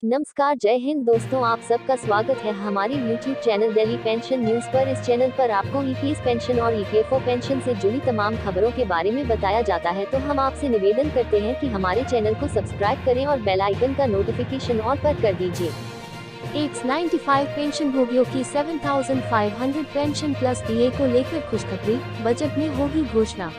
नमस्कार, जय हिंद दोस्तों, आप सबका स्वागत है हमारे YouTube channel Delhi pension news पर। इस चैनल पर आपको ईपीएस पेंशन और ईपीएफओ पेंशन से जुड़ी तमाम खबरों के बारे में बताया जाता है। तो हम आपसे निवेदन करते हैं कि हमारे चैनल को सब्सक्राइब करें और बेल आइकन का नोटिफिकेशन ऑल पर कर दीजिए। X95 पेंशन भोगियों की 7,500 पेंशन प्लस डीए को लेकर खुशखबरी, बजट में होगी घोषणा।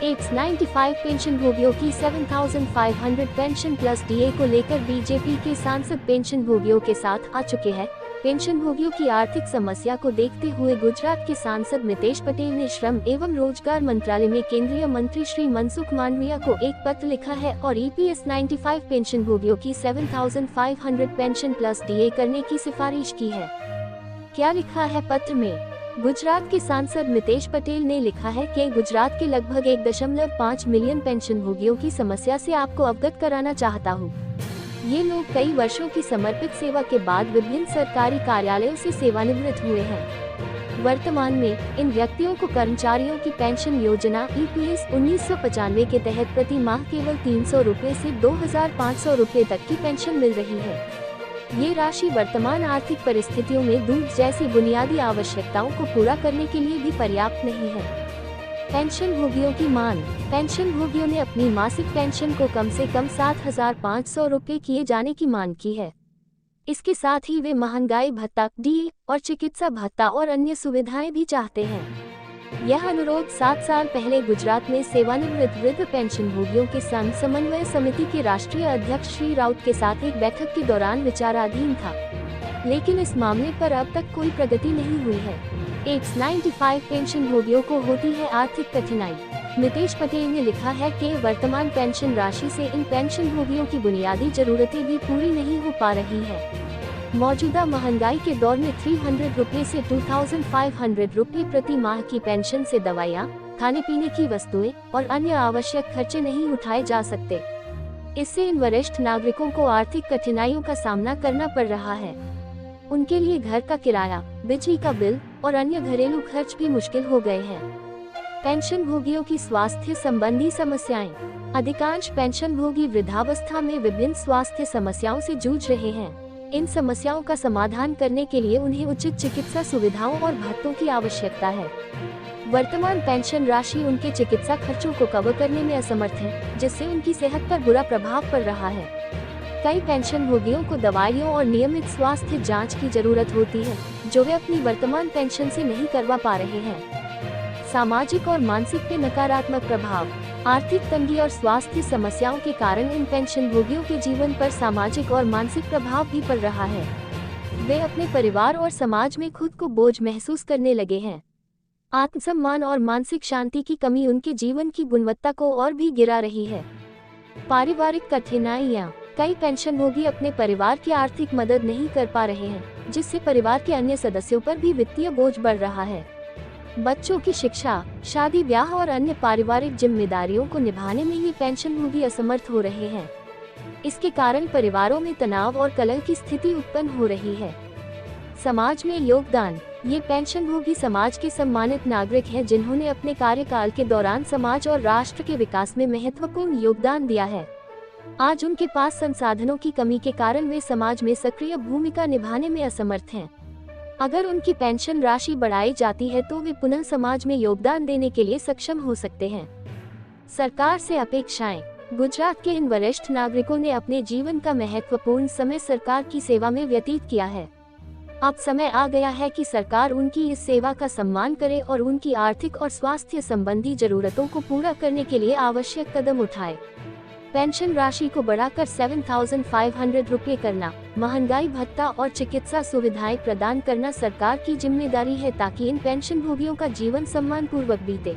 X95 पेंशन भोगियों की 7,500 पेंशन प्लस डीए को लेकर बीजेपी के सांसद पेंशन भोगियों के साथ आ चुके हैं। पेंशन भोगियों की आर्थिक समस्या को देखते हुए गुजरात के सांसद मितेश पटेल ने श्रम एवं रोजगार मंत्रालय में केंद्रीय मंत्री श्री मनसुख मांडविया को एक पत्र लिखा है और ईपीएस 95 पेंशन भोगियों की 7,500 पेंशन प्लस डीए करने की सिफारिश की है। क्या लिखा है पत्र में? गुजरात के सांसद मितेश पटेल ने लिखा है कि गुजरात के लगभग 1.5 मिलियन पेंशन भोगियों की समस्या से आपको अवगत कराना चाहता हूँ। ये लोग कई वर्षों की समर्पित सेवा के बाद विभिन्न सरकारी कार्यालयों से सेवानिवृत्त हुए हैं। वर्तमान में इन व्यक्तियों को कर्मचारियों की पेंशन योजना ईपीएस 1995 के तहत प्रति माह केवल 300 रुपए से 2,500 रुपए तक की पेंशन मिल रही है। ये राशि वर्तमान आर्थिक परिस्थितियों में दूध जैसी बुनियादी आवश्यकताओं को पूरा करने के लिए भी पर्याप्त नहीं है। पेंशन भोगियों की मांग। पेंशन भोगियों ने अपनी मासिक पेंशन को कम से कम 7,500 रुपए किए जाने की मांग की है। इसके साथ ही वे महंगाई भत्ता, डीए और चिकित्सा भत्ता और अन्य सुविधाएं भी चाहते हैं। यह अनुरोध 7 साल पहले गुजरात में सेवानिवृत्त वृद्ध पेंशन भोगियों के संघ समन्वय समिति के राष्ट्रीय अध्यक्ष श्री राउत के साथ एक बैठक के दौरान विचाराधीन था, लेकिन इस मामले पर अब तक कोई प्रगति नहीं हुई है। X95 पेंशन भोगियों को होती है आर्थिक कठिनाई। मितेश पटेल ने लिखा है कि वर्तमान पेंशन राशि से इन पेंशन भोगियों की बुनियादी जरूरतें भी पूरी नहीं हो पा रही है। मौजूदा महंगाई के दौर में 300 रुपए से 2,500 रुपए प्रति माह की पेंशन से दवाइयाँ, खाने पीने की वस्तुएं और अन्य आवश्यक खर्चे नहीं उठाए जा सकते। इससे इन वरिष्ठ नागरिकों को आर्थिक कठिनाइयों का सामना करना पड़ रहा है। उनके लिए घर का किराया, बिजली का बिल और अन्य घरेलू खर्च भी मुश्किल हो गए हैं। पेंशन भोगियों की स्वास्थ्य संबंधी समस्याएं। अधिकांश पेंशन भोगी वृद्धावस्था में विभिन्न स्वास्थ्य समस्याओं से जूझ रहे हैं। इन समस्याओं का समाधान करने के लिए उन्हें उचित चिकित्सा सुविधाओं और भत्तों की आवश्यकता है। वर्तमान पेंशन राशि उनके चिकित्सा खर्चों को कवर करने में असमर्थ है, जिससे उनकी सेहत पर बुरा प्रभाव पड़ रहा है। कई पेंशन भोगियों को दवाइयों और नियमित स्वास्थ्य जांच की जरूरत होती है, जो वे अपनी वर्तमान पेंशन से नहीं करवा पा रहे हैं। सामाजिक और मानसिक पे नकारात्मक प्रभाव। आर्थिक तंगी और स्वास्थ्य समस्याओं के कारण इन पेंशन भोगियों के जीवन पर सामाजिक और मानसिक प्रभाव भी पड़ रहा है। वे अपने परिवार और समाज में खुद को बोझ महसूस करने लगे हैं। आत्मसम्मान और मानसिक शांति की कमी उनके जीवन की गुणवत्ता को और भी गिरा रही है। पारिवारिक कठिनाइयाँ। कई पेंशन भोगी अपने परिवार की आर्थिक मदद नहीं कर पा रहे हैं, जिससे परिवार के अन्य सदस्यों पर भी वित्तीय बोझ बढ़ रहा है। बच्चों की शिक्षा, शादी ब्याह और अन्य पारिवारिक जिम्मेदारियों को निभाने में ये पेंशन भोगी असमर्थ हो रहे हैं। इसके कारण परिवारों में तनाव और कलह की स्थिति उत्पन्न हो रही है। समाज में योगदान। ये पेंशन भोगी समाज के सम्मानित नागरिक हैं, जिन्होंने अपने कार्यकाल के दौरान समाज और राष्ट्र के विकास में महत्वपूर्ण योगदान दिया है। आज उनके पास संसाधनों की कमी के कारण वे समाज में सक्रिय भूमिका निभाने में असमर्थ हैं। अगर उनकी पेंशन राशि बढ़ाई जाती है तो वे पुनः समाज में योगदान देने के लिए सक्षम हो सकते हैं। सरकार से अपेक्षाएं। गुजरात के इन वरिष्ठ नागरिकों ने अपने जीवन का महत्वपूर्ण समय सरकार की सेवा में व्यतीत किया है। अब समय आ गया है कि सरकार उनकी इस सेवा का सम्मान करे और उनकी आर्थिक और स्वास्थ्य संबंधी जरूरतों को पूरा करने के लिए आवश्यक कदम उठाए। पेंशन राशि को बढ़ाकर 7,500 रुपए करना, महंगाई भत्ता और चिकित्सा सुविधाएं प्रदान करना सरकार की जिम्मेदारी है, ताकि इन पेंशन भोगियों का जीवन सम्मानपूर्वक बीते।